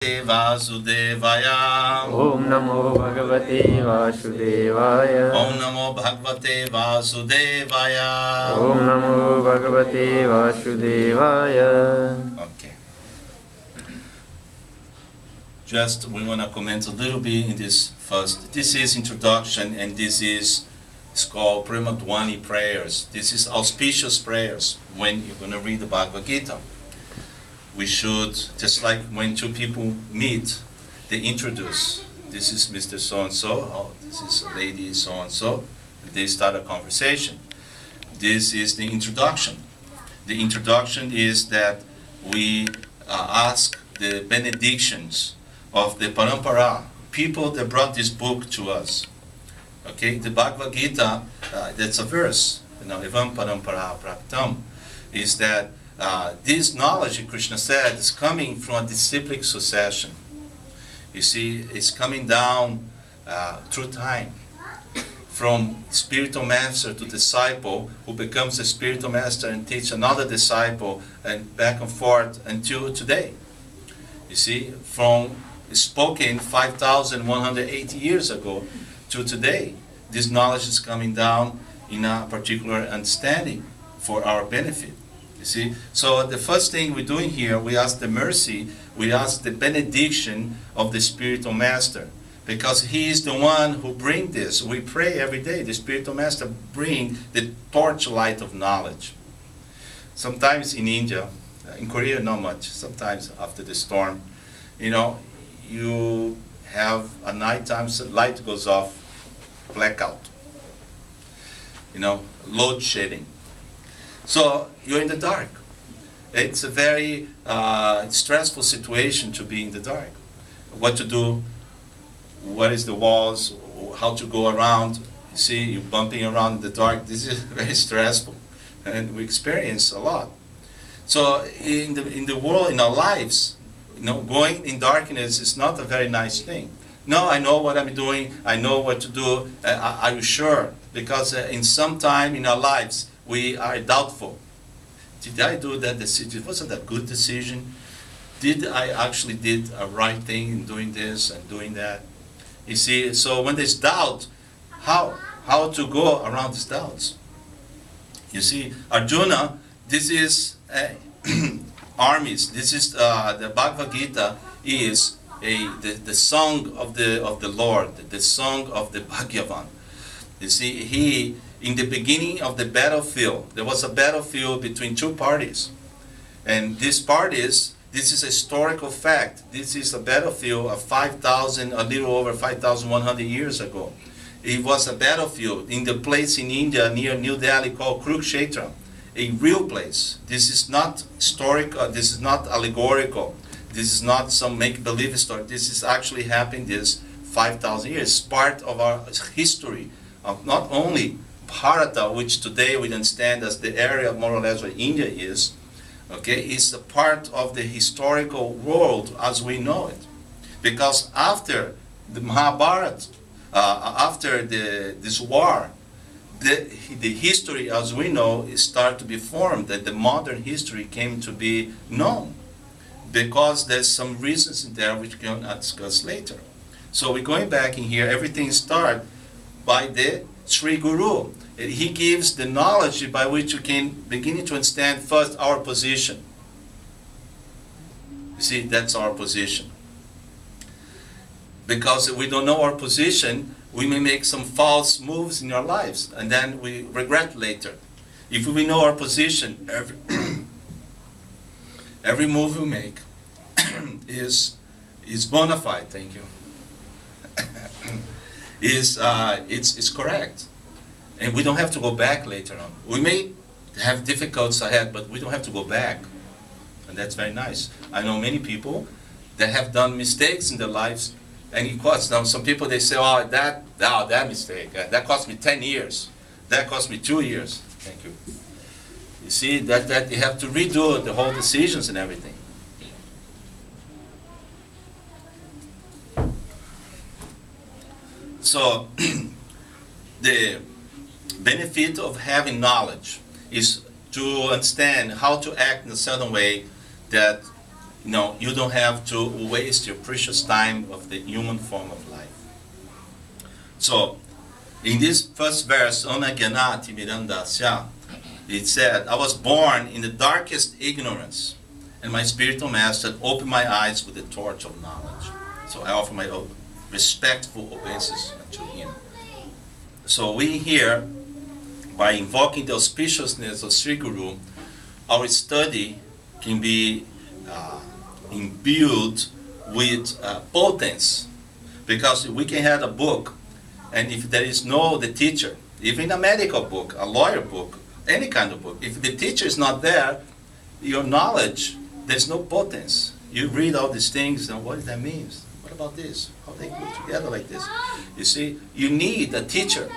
Vasudevaya. Om Namo Bhagavate Vasudevaya. Om Namo Bhagavate Vasudevaya. Om Namo Bhagavate Vasudevaya. Okay. Just we want to comment a little bit in this first. This is introduction, and this is it's called Premadwani prayers. This is auspicious prayers when you're going to read the Bhagavad Gita. We should, just like when two people meet, they introduce. This is Mr. So-and-so, oh, this is Lady so-and-so. They start a conversation. This is the introduction. The introduction is that we ask the benedictions of the parampara, people that brought this book to us. Okay, the Bhagavad Gita, that's a verse, Evam parampara praptam, is that this knowledge, Krishna said, is coming from a disciplic succession. You see, it's coming down through time, from spiritual master to disciple, who becomes a spiritual master and teach another disciple, and back and forth until today. You see, from spoken 5,180 years ago to today, this knowledge is coming down in a particular understanding for our benefit. You see, so the first thing we're doing here, we ask the mercy, we ask the benediction of the spiritual master, because he is the one who brings this. We pray every day, the spiritual master bring the torchlight of knowledge. Sometimes in India, in Korea not much, sometimes after the storm, you have a nighttime, so light goes off, blackout, load shedding. So you're in the dark. It's a very stressful situation to be in the dark. What to do, what is the walls, how to go around. You see, you're bumping around in the dark. This is very stressful, and we experience a lot. So in the world, in our lives, going in darkness is not a very nice thing. No, I know what I'm doing. I know what to do. Are you sure? Because in some time in our lives, we are doubtful. Did I do that decision? Was it a good decision? Did I actually did a right thing in doing this and doing that? You see, so when there's doubt, how to go around these doubts? You see, Arjuna, this is armies. This is the Bhagavad Gita is the song of the Lord, the song of the Bhagavan. You see, in the beginning of the battlefield, there was a battlefield between two parties. And these parties, this is a historical fact. This is a battlefield of a little over 5,100 years ago. It was a battlefield in the place in India near New Delhi called Kurukshetra, a real place. This is not historical, this is not allegorical, this is not some make-believe story. This is actually happening this 5,000 years. It's part of our history of not only Bharata, which today we understand as the area more or less where India is, okay, is a part of the historical world as we know it. Because after the Mahabharata, after this war, the history as we know is started to be formed, that the modern history came to be known. Because there's some reasons in there which we can discuss later. So we're going back in here, everything starts by the Sri Guru. He gives the knowledge by which you can begin to understand first our position. You see, that's our position. Because if we don't know our position, we may make some false moves in our lives, and then we regret later. If we know our position, every move we make is bona fide. Thank you. It's correct. And we don't have to go back later on. We may have difficulties ahead, but we don't have to go back. And that's very nice. I know many people that have done mistakes in their lives, and it costs. Now, some people, they say, that mistake, that cost me 10 years. That cost me 2 years. Thank you. You see, that you have to redo the whole decisions and everything. So, the benefit of having knowledge is to understand how to act in a certain way that you don't have to waste your precious time of the human form of life. So, in this first verse, Onagyanati Mirandasya, it said, I was born in the darkest ignorance, and my spiritual master opened my eyes with the torch of knowledge. So I offer my respectful obeisances to him. So we here, by invoking the auspiciousness of Sri Guru, our study can be imbued with potence. Because we can have a book, and if there is the teacher, even a medical book, a lawyer book, any kind of book, if the teacher is not there, your knowledge, there's no potence. You read all these things, and what does that mean? What about this? How they go together like this? You see, you need a teacher.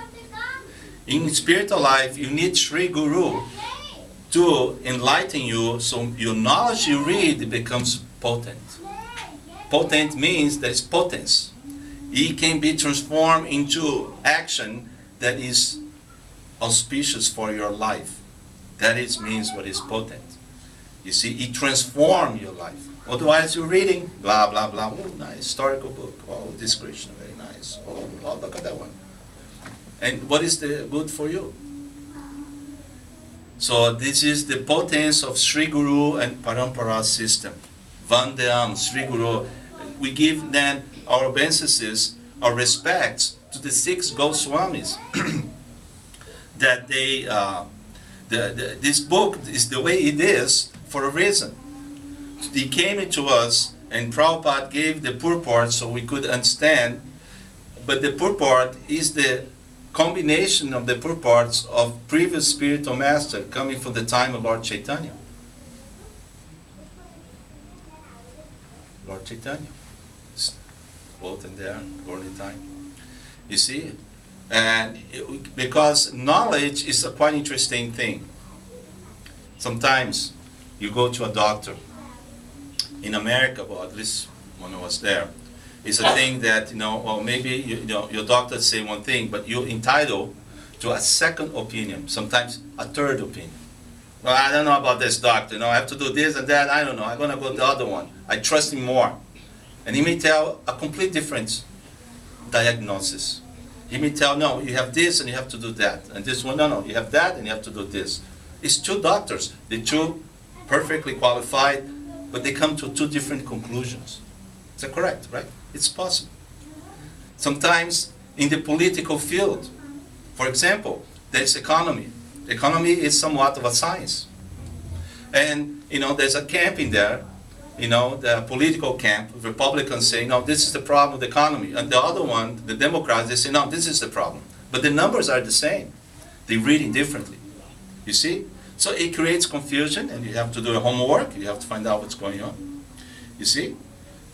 In spiritual life, you need Sri Guru to enlighten you, so your knowledge you read becomes potent. Potent means there's potence. It can be transformed into action that is auspicious for your life. That means what is potent. You see, it transforms your life. Otherwise, you're reading, blah, blah, blah. Oh, nice, historical book. Oh, this Krishna, very nice. Oh, look at that one. And what is the good for you? So this is the potence of Sri Guru and Parampara system. Vandeyam, Sri Guru. We give then our obeisances, our respects to the 6 Goswamis. That they, this book is the way it is for a reason. They came into us, and Prabhupada gave the purport so we could understand. But the purport is the combination of the purports of previous spiritual master coming from the time of Lord Chaitanya. Lord Chaitanya, both in there, early time. You see, and because knowledge is a quite interesting thing. Sometimes you go to a doctor. In America, well, at least when I was there, it's a thing that, or maybe your doctor say one thing, but you're entitled to a second opinion, sometimes a third opinion. Well, I don't know about this doctor, I have to do this and that, I don't know, I'm going to go to the other one. I trust him more. And he may tell a complete different diagnosis. He may tell, no, you have this and you have to do that. And this one, no, you have that and you have to do this. It's 2 doctors, the 2 perfectly qualified, but they come to 2 different conclusions. Is that correct, right? It's possible. Sometimes in the political field, for example, there's economy. Economy is somewhat of a science. And, there's a camp in there, the political camp, Republicans say, no, this is the problem with the economy. And the other one, the Democrats, they say, no, this is the problem. But the numbers are the same. They read it differently. You see? So it creates confusion, and you have to do your homework. You have to find out what's going on. You see?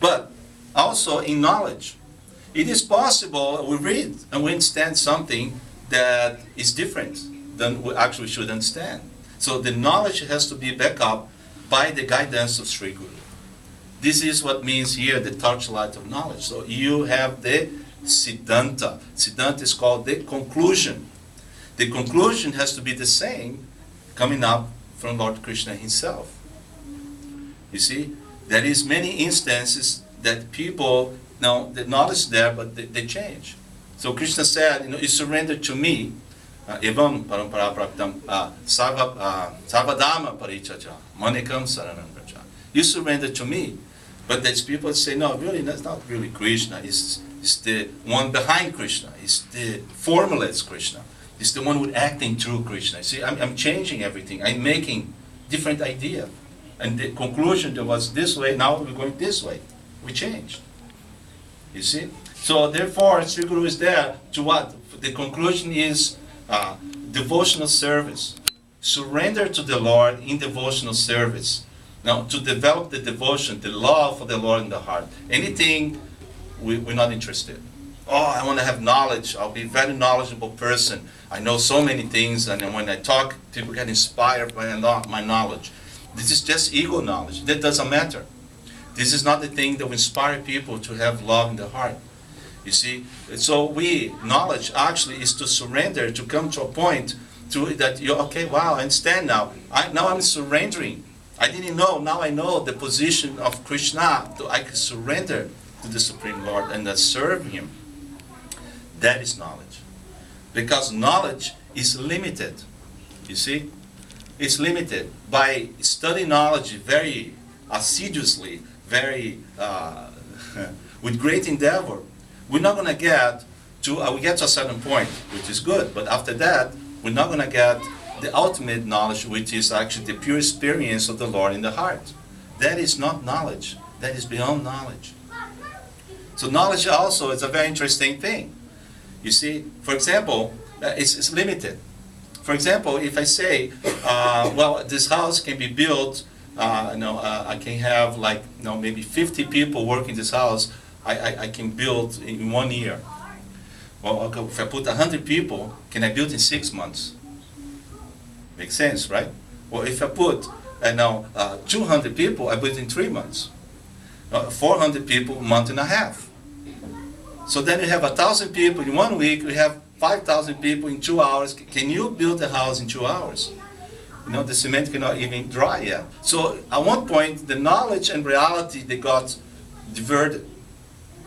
But also in knowledge, it is possible we read and we understand something that is different than we actually should understand. So the knowledge has to be backed up by the guidance of Sri Guru. This is what means here the torchlight of knowledge. So you have the Siddhanta. Siddhanta is called the conclusion. The conclusion has to be the same coming up from Lord Krishna himself. You see, there is many instances that people, the knowledge is there, but they change. So Krishna said, you surrender to me, evam parampara praptam sarvadharma parichaja manikam saranam vraja. You surrender to me. But there's people that say, no, really, that's not really Krishna. It's the one behind Krishna. It's the formless Krishna. It's the one who's acting through Krishna. See, I'm changing everything. I'm making different idea. And the conclusion that was this way, now we're going this way. We changed. You see? So therefore, Sri Guru is there to what? The conclusion is devotional service. Surrender to the Lord in devotional service. Now, to develop the devotion, the love for the Lord in the heart. Anything we're not interested. Oh, I want to have knowledge. I'll be a very knowledgeable person. I know so many things, and when I talk, people get inspired by my knowledge. This is just ego knowledge. That doesn't matter. This is not the thing that will inspire people to have love in the heart. You see? So knowledge actually is to surrender, to come to a point that you're, okay, wow, I understand now. Now I'm surrendering. I didn't know, now I know the position of Krishna. I can surrender to the Supreme Lord and serve Him. That is knowledge. Because knowledge is limited. You see? It's limited. By studying knowledge very assiduously, very with great endeavor, we're not going to get to, we get to a certain point, which is good, but after that, we're not going to get the ultimate knowledge, which is actually the pure experience of the Lord in the heart. That is not knowledge. That is beyond knowledge. So knowledge also is a very interesting thing. You see, for example, it's limited. For example, if I say, well, this house can be built, I can have like, maybe 50 people working this house, I can build in 1 year. Well, okay, if I put 100 people, can I build in 6 months? Makes sense, right? Well, if I put 200 people, I build in 3 months. 400 people, a month and a half. So then you have 1,000 people in 1 week, we have 5,000 people in 2 hours. Can you build a house in 2 hours? The cement cannot even dry yet. So at one point, the knowledge and reality, they got diverted.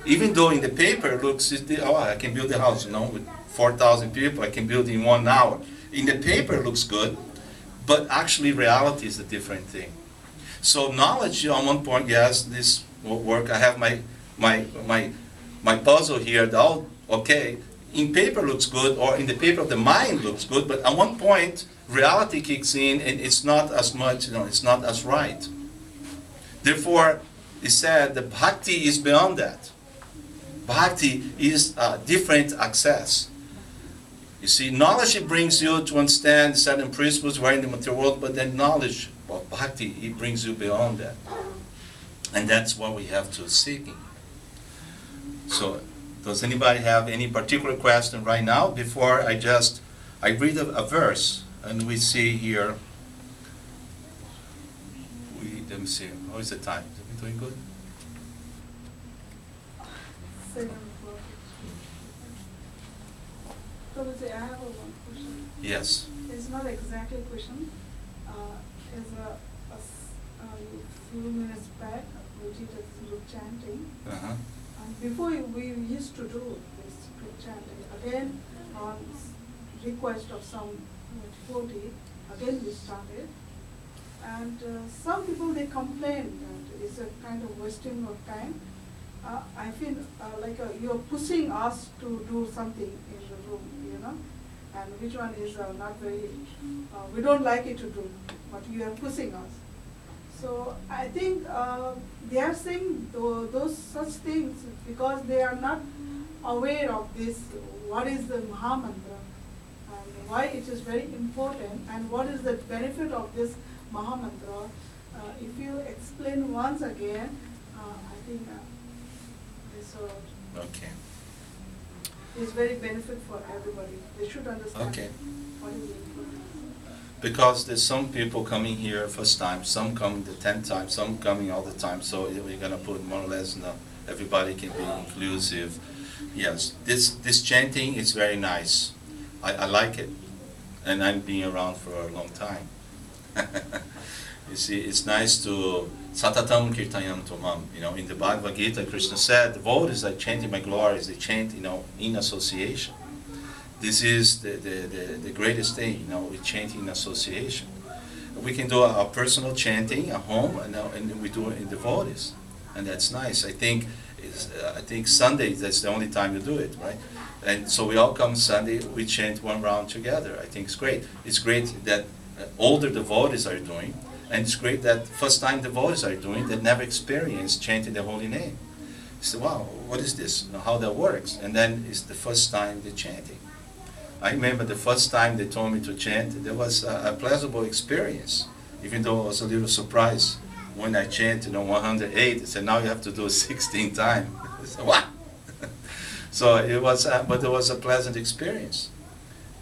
Even though in the paper it looks, I can build a house, with 4,000 people, I can build in 1 hour. In the paper it looks good, but actually reality is a different thing. So knowledge, at one point, yes, this will work. I have my puzzle here, okay, in paper looks good, or in the paper of the mind looks good, but at one point, reality kicks in and it's not as much, it's not as right. Therefore, it's said the bhakti is beyond that. Bhakti is a different access. You see, knowledge, it brings you to understand certain principles were in the material world, but then knowledge of bhakti, it brings you beyond that. And that's what we have to seek. So, does anybody have any particular question right now? Before I read a verse, and we see here, let me see, how is the time? Is it doing good? Prabhuji, I have one question. Yes. It's not exactly a question. It's a few minutes back, we did a group chanting. Uh-huh. And before we used to do this group chanting. Again, on request of some devotee, again we started. And some people, they complain that it's a kind of wasting of time. I feel like you're pushing us to do something in the room, and which one is not very, we don't like it to do, but you are pushing us. So I think they are saying those such things because they are not aware of this, what is the Maha-Mantra, and why it is very important, and what is the benefit of this Maha-Mantra. If you explain once again, I think okay. It's very benefit for everybody. They should understand okay. what is important. Because there's some people coming here first time, some coming the 10th time, some coming all the time. So we're gonna put more or less, everybody can be inclusive. Yes, this chanting is very nice. I like it, and I'm being around for a long time. You see, it's nice to Satatam Kirtayam Tomam. In the Bhagavad Gita, Krishna said, devotees that chant in my glories, they chant, in association. This is the greatest thing, we chant in association. We can do our personal chanting at home, and we do it in devotees, and that's nice. I think Sunday, that's the only time you do it, right? And so we all come Sunday, we chant one round together. I think it's great. It's great that older devotees are doing. And it's great that first-time devotees are doing that never experienced chanting the holy name. You say, wow, what is this? How that works? And then it's the first time they're chanting. I remember the first time they told me to chant, there was a pleasurable experience, even though I was a little surprised when I chanted 108. They said, now you have to do it 16 times. I said, what? So it was, but it was a pleasant experience.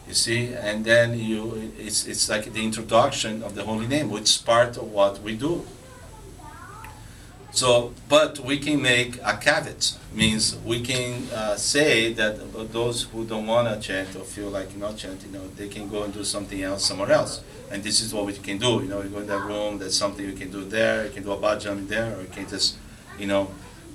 You see, and then it's like the introduction of the holy name, which is part of what we do. So, but we can make a caveat, means we can say that those who don't want to chant or feel like not chanting, they can go and do something else somewhere else. And this is what we can do. You go in that room, there's something you can do there, you can do a bhajan there, or you can just,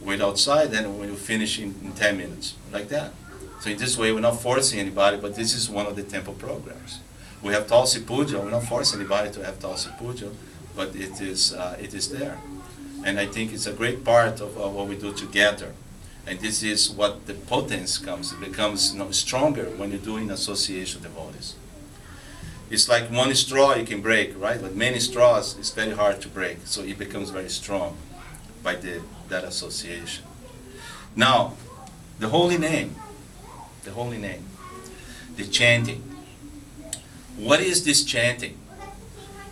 wait outside, and when you finish in 10 minutes, like that. So in this way, we're not forcing anybody, but this is one of the temple programs. We have Tulsi Puja, we're not forcing anybody to have Tulsi Puja, but it is there. And I think it's a great part of what we do together. And this is what the potence comes. It becomes stronger when you do in association devotees. It's like one straw you can break, right? But many straws, it's very hard to break. So it becomes very strong by that association. Now, the holy name, the chanting. What is this chanting?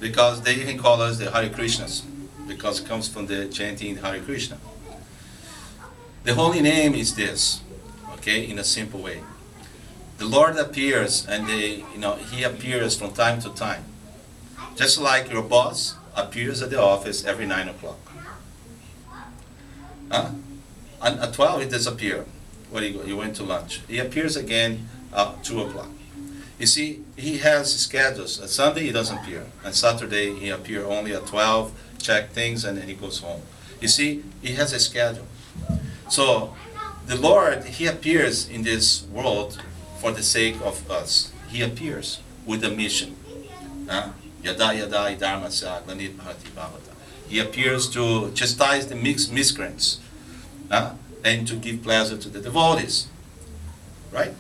Because they even call us the Hare Krishnas, because it comes from the chanting Hare Krishna. The holy name is this, okay, in a simple way. The Lord appears, and He appears from time to time. Just like your boss appears at the office every 9 o'clock. And at 12 he disappears. Where you go? You went to lunch. He appears again at 2 o'clock. You see, He has schedules. At Sunday He doesn't appear. On Saturday He appears only at 12, check things, and then He goes home. You see, He has a schedule. So the Lord, He appears in this world for the sake of us. He appears with a mission. Yada yada idharmasya glanit bhati bhavata. He appears to chastise the miscreants and to give pleasure to the devotees. Right?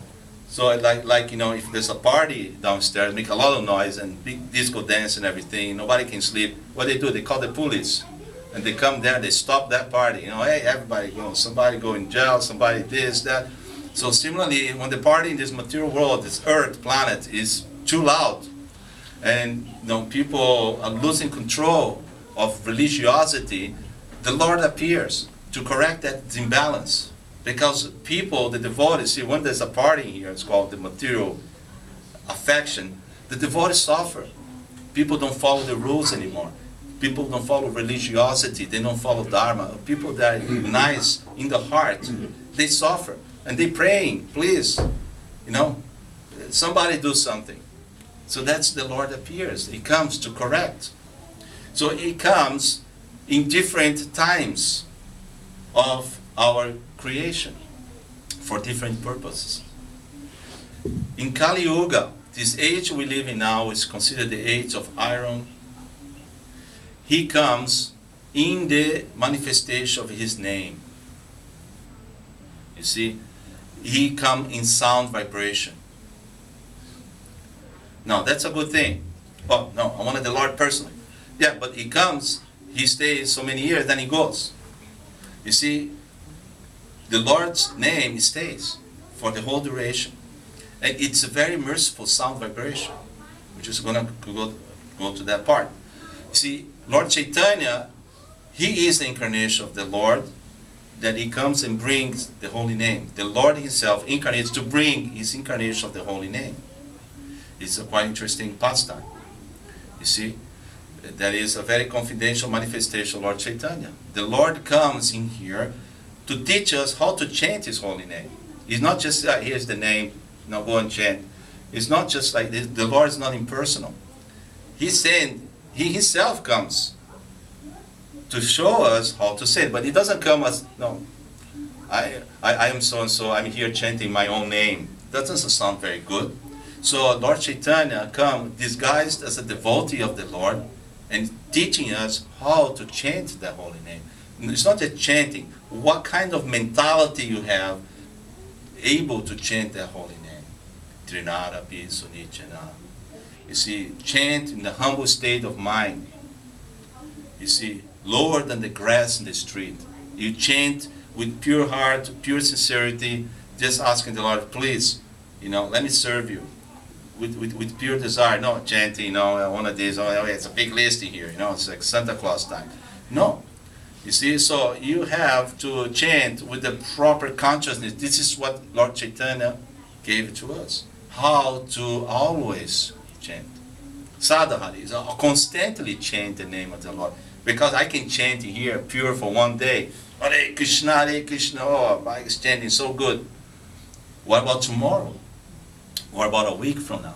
So like if there's a party downstairs, make a lot of noise and big disco dance and everything, nobody can sleep. What they do, they call the police. And they come there, they stop that party. Hey, everybody go. Somebody go in jail, somebody this, that. So similarly, when the party in this material world, this earth, planet, is too loud, and people are losing control of religiosity, the Lord appears to correct that imbalance. Because people, the devotees, see, when there's a party here, it's called the material affection, the devotees suffer. People don't follow the rules anymore. People don't follow religiosity, they don't follow dharma. People that are nice in the heart, they suffer. And they're praying, please, somebody do something. So that's the Lord appears. He comes to correct. So He comes in different times of our creation for different purposes. In Kali Yuga, this age we live in now is considered the age of iron. He comes in the manifestation of His name. You see, He comes in sound vibration. Now, that's a good thing. Oh, no, I wanted the Lord personally. Yeah, but He comes, He stays so many years, then He goes. You see, the Lord's name stays for the whole duration. And it's a very merciful sound vibration. We're just going to go to that part. You see, Lord Chaitanya, He is the incarnation of the Lord, that He comes and brings the holy name. The Lord Himself incarnates to bring His incarnation of the holy name. It's a quite interesting pastime. You see, that is a very confidential manifestation of Lord Chaitanya. The Lord comes in here to teach us how to chant His holy name. It's not just, here's the name, now go and chant. It's not just like this. The Lord is not impersonal. He's saying, He Himself comes to show us how to say it. But He doesn't come as, I am so-and-so, I'm here chanting my own name. That doesn't sound very good. So Lord Chaitanya comes disguised as a devotee of the Lord and teaching us how to chant the holy name. It's not just chanting. What kind of mentality you have able to chant that holy name? Trinara pi sunichana. You see, chant in the humble state of mind. You see, lower than the grass in the street. You chant with pure heart, pure sincerity, just asking the Lord, please, let me serve you. With pure desire, no chanting, one of these, it's a big list in here, it's like Santa Claus time. No. You see, so you have to chant with the proper consciousness. This is what Lord Chaitanya gave to us. How to always chant. Sadhari, constantly chant the name of the Lord. Because I can chant here pure for one day. Hare Krishna, oh, my chanting so good. What about tomorrow? What about a week from now?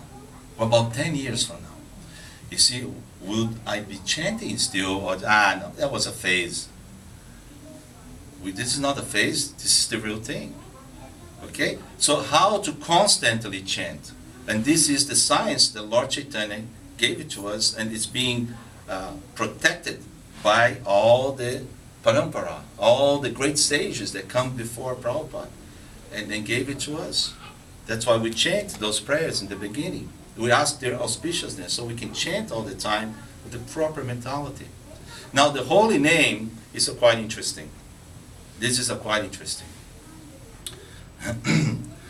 What about 10 years from now? You see, would I be chanting still? Or, no, that was a phase. This is not a phase, this is the real thing. Okay? So how to constantly chant? And this is the science that Lord Chaitanya gave it to us, and it's being protected by all the parampara, all the great sages that come before Prabhupada, and then gave it to us. That's why we chant those prayers in the beginning. We ask their auspiciousness so we can chant all the time with the proper mentality. Now the holy name is quite interesting. This is quite interesting.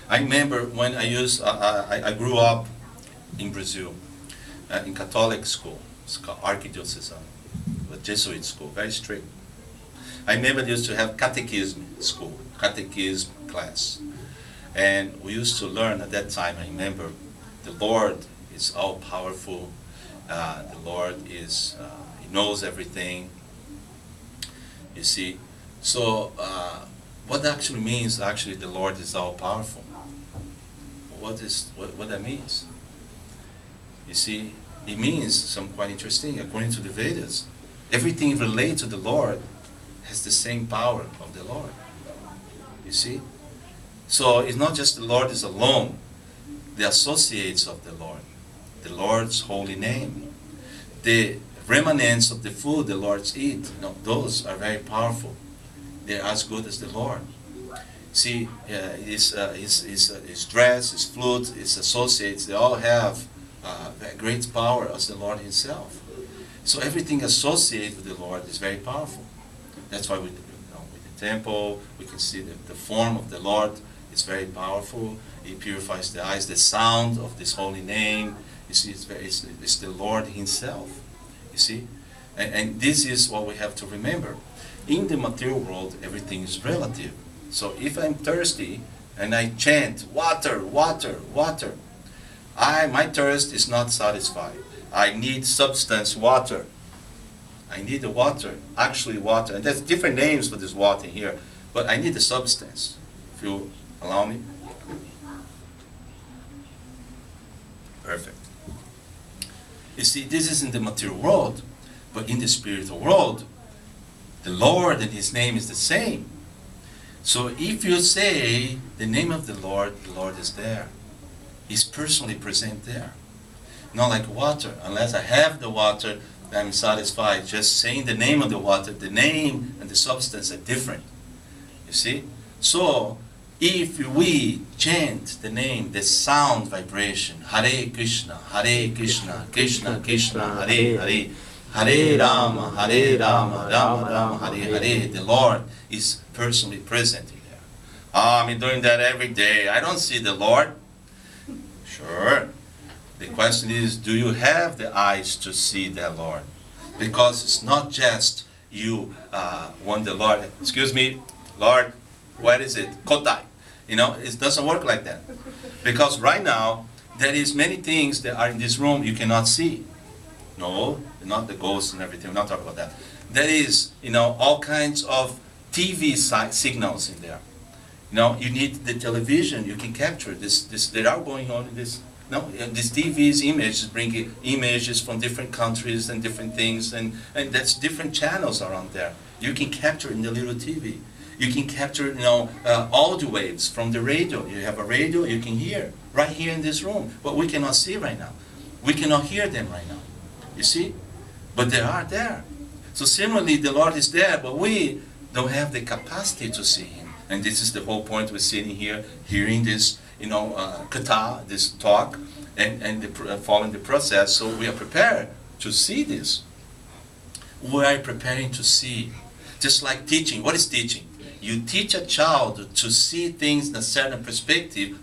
I remember when I grew up in Brazil, in Catholic school. It's called Archdiocesan, a Jesuit school, very strict. I remember they used to have catechism school, catechism class. And we used to learn at that time, I remember, the Lord is all-powerful. The Lord is, He knows everything. You see, so what actually means, actually, the Lord is all-powerful? What that means? You see, it means something quite interesting. According to the Vedas, everything related to the Lord has the same power of the Lord. You see? So it's not just the Lord is alone, the associates of the Lord's holy name, the remnants of the food the Lord's eat, those are very powerful. They're as good as the Lord. See, his dress, his flute, his associates, they all have great power as the Lord Himself. So everything associated with the Lord is very powerful. That's why with the temple, we can see the form of the Lord is very powerful. He purifies the eyes. The sound of this holy name, you see, it's the Lord Himself. You see, and this is what we have to remember. In the material world, everything is relative. So if I'm thirsty and I chant water, water, water, my thirst is not satisfied. I need substance water. I need the water, actually water. And there's different names for this water here, but I need the substance. If you allow me. Perfect. You see, this is in the material world, but in the spiritual world, the Lord and His name is the same. So if you say the name of the Lord is there. He's personally present there. Not like water. Unless I have the water, I'm satisfied. Just saying the name of the water, the name and the substance are different. You see? So, if we chant the name, the sound vibration, Hare Krishna, Krishna Krishna, Hare Hare, Hare Rama, Rama Rama, Hare Hare, the Lord is personally present in there. I'm doing that every day. I don't see the Lord. Sure. The question is, do you have the eyes to see the Lord? Because it's not just you want the Lord. Excuse me, Lord, what is it? Kotai. It doesn't work like that. Because right now, there is many things that are in this room you cannot see. No, not the ghosts and everything. We're not talking about that. There is, all kinds of TV signals in there. You need the television. You can capture this. They are going on in this. No, these TV's images bring images from different countries and different things, and that's different channels around there. You can capture in the little TV. You can capture, audio waves from the radio. You have a radio, you can hear right here in this room, but we cannot see right now. We cannot hear them right now. You see? But they are there. So similarly, the Lord is there, but we don't have the capacity to see Him. And this is the whole point. We're sitting here, hearing this, kata, this talk, and following the process. So we are prepared to see this. We are preparing to see. Just like teaching. What is teaching? You teach a child to see things in a certain perspective.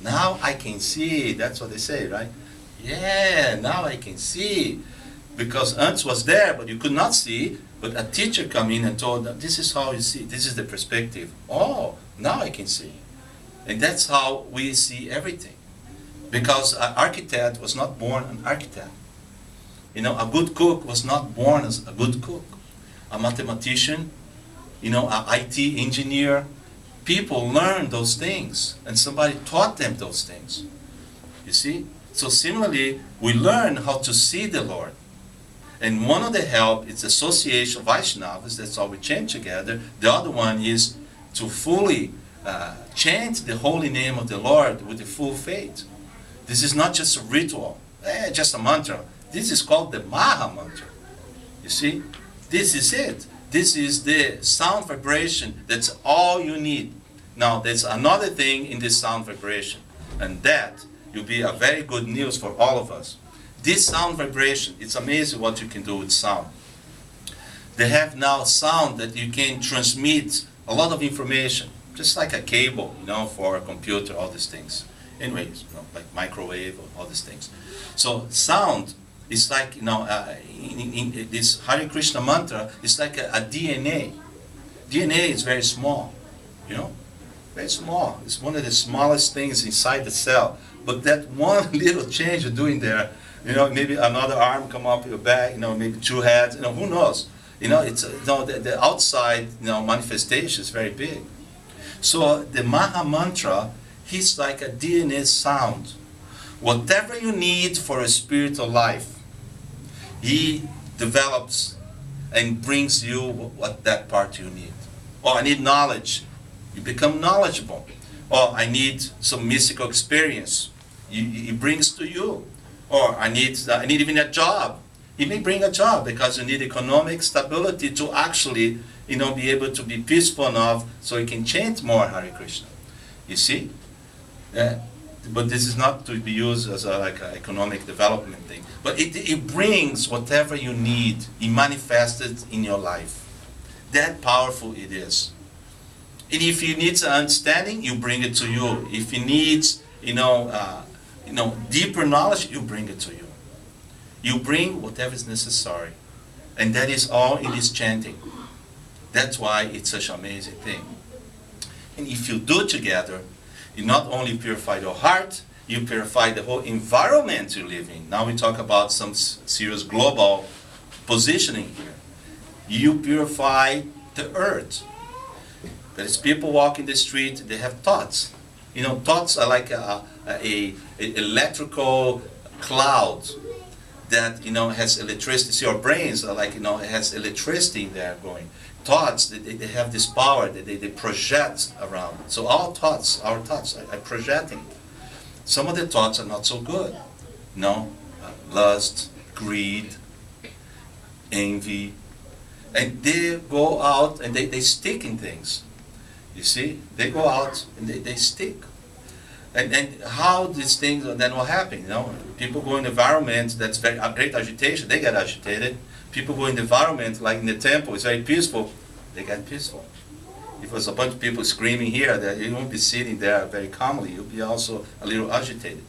Now I can see. That's what they say, right? Yeah, now I can see. Because Ernst was there, but you could not see. But a teacher come in and told them, this is how you see. This is the perspective. Oh, now I can see. And that's how we see everything. Because an architect was not born an architect. a good cook was not born as a good cook. A mathematician, an IT engineer, people learn those things, and somebody taught them those things. You see? So similarly, we learn how to see the Lord. And one of the help is association of Vaishnavas, that's how we chant together. The other one is to fully chant the holy name of the Lord with the full faith. This is not just a ritual, just a mantra. This is called the Maha-Mantra. You see? This is it. This is the sound vibration. That's all you need. Now, there's another thing in this sound vibration, and that will be a very good news for all of us. This sound vibration, it's amazing what you can do with sound. They have now sound that you can transmit a lot of information, just like a cable, for a computer, all these things. Anyways, like microwave, all these things. So sound is like, in this Hare Krishna mantra, it's like a DNA. DNA is very small, very small. It's one of the smallest things inside the cell. But that one little change you're doing there, maybe another arm come up your back, maybe two heads, who knows? It's the outside, manifestation is very big. So the Maha-Mantra, it's like a DNA sound. Whatever you need for a spiritual life, he develops and brings you what that part you need. Oh, I need knowledge. You become knowledgeable. Oh, I need some mystical experience. He brings to you. Or I need even a job. He may bring a job because you need economic stability to actually, be able to be peaceful enough so you can chant more Hare Krishna. You see? But this is not to be used as an economic development thing. But it brings whatever you need. It manifests it in your life. That powerful it is. And if you need understanding, you bring it to you. If you need, deeper knowledge, you bring it to you. You bring whatever is necessary. And that is all in this chanting. That's why it's such an amazing thing. And if you do it together, you not only purify your heart, you purify the whole environment you live in. Now we talk about some serious global positioning here. You purify the earth. There is people walking the street, they have thoughts. Thoughts are like a electrical cloud that, has electricity. Your brains are like, it has electricity in there going. Thoughts, they have this power that they project around. So our thoughts are projecting. Some of the thoughts are not so good. Lust, greed, envy. And they go out and they stick in things. You see? They go out and they stick. And how these things then will happen, People go in the environment that's very great agitation, they get agitated. People go in the environment, like in the temple, it's very peaceful, they get peaceful. If there's a bunch of people screaming here, that you won't be sitting there very calmly, you'll be also a little agitated.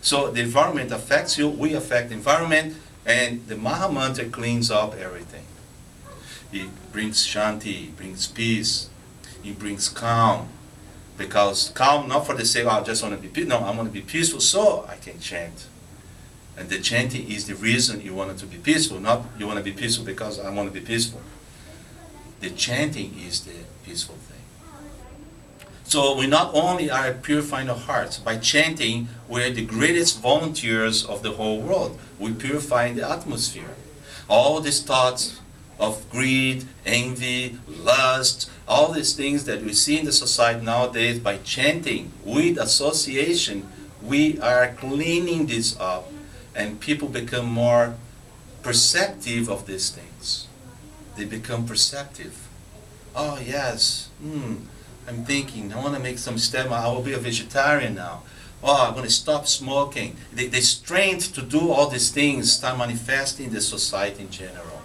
So the environment affects you, we affect the environment, and the Maha-Mantra cleans up everything. It brings shanti, it brings peace, it brings calm. Because calm, not for the sake, I just want to be peaceful. No, I want to be peaceful so I can chant. And the chanting is the reason you want it to be peaceful, not you want to be peaceful because I want to be peaceful. The chanting is the peaceful thing. So we not only are purifying our hearts, by chanting, we're the greatest volunteers of the whole world. We're purifying the atmosphere. All these thoughts of greed, envy, lust, all these things that we see in the society nowadays, by chanting with association, we are cleaning this up, and people become more perceptive of these things. They become perceptive. Oh yes, I'm thinking, I want to make some step, I will be a vegetarian now. Oh, I'm going to stop smoking. The strength to do all these things start manifesting in the society in general.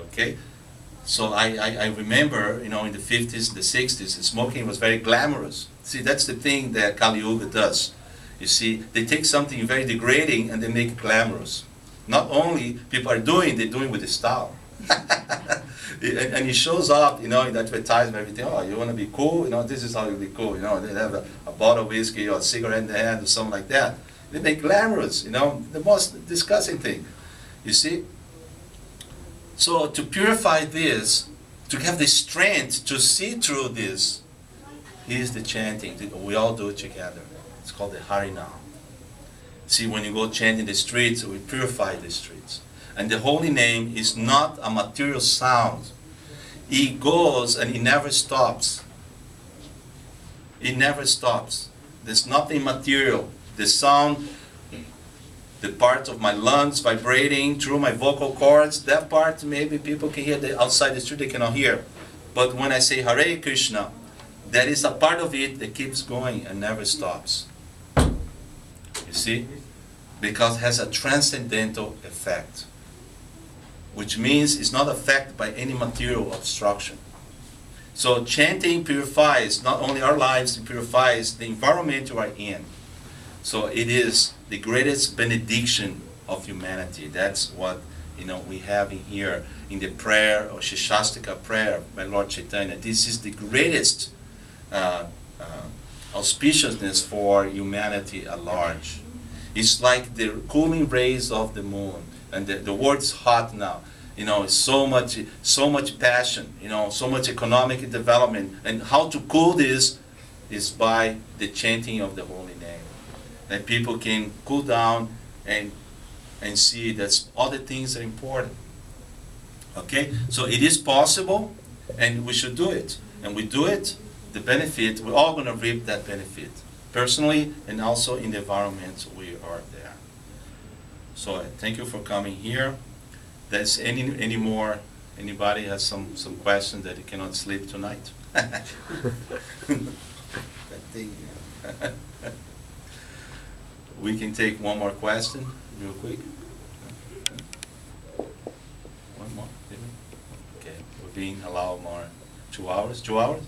Okay? So I remember, in the 50s, the 60s, smoking was very glamorous. See, that's the thing that Kali Yuga does. You see, they take something very degrading and they make it glamorous. Not only people are doing, they're doing with the style. And it shows up, in advertisement, everything. Oh, you want to be cool? This is how you be cool. They have a bottle of whiskey or a cigarette in the hand or something like that. They make glamorous, the most disgusting thing. You see? So to purify this, to have the strength to see through this, is the chanting. We all do it together. It's called the Harinam. See, when you go chant in the streets, we purify the streets. And the holy name is not a material sound. It goes and it never stops. It never stops. There's nothing material. The sound, the part of my lungs vibrating through my vocal cords, that part maybe people can hear. Outside the street they cannot hear. But when I say Hare Krishna, there is a part of it that keeps going and never stops. You see? Because it has a transcendental effect. Which means it's not affected by any material obstruction. So chanting purifies not only our lives, it purifies the environment we are in. So it is the greatest benediction of humanity. That's what we have in here in the prayer or Shikshastika prayer by Lord Chaitanya. This is the greatest auspiciousness for humanity at large. It's like the cooling rays of the moon. And the word's hot now. It's so much passion, so much economic development. And how to cool this is by the chanting of the holy name. That people can cool down and see that all the things are important. Okay? So it is possible, and we should do it. And we do it, the benefit, we're all going to reap that benefit. Personally, and also in the environment we are there. So thank you for coming here. There's anybody has some questions that you cannot sleep tonight? We can take one more question real quick. One more, maybe? Okay, we're being allowed more. 2 hours? 2 hours?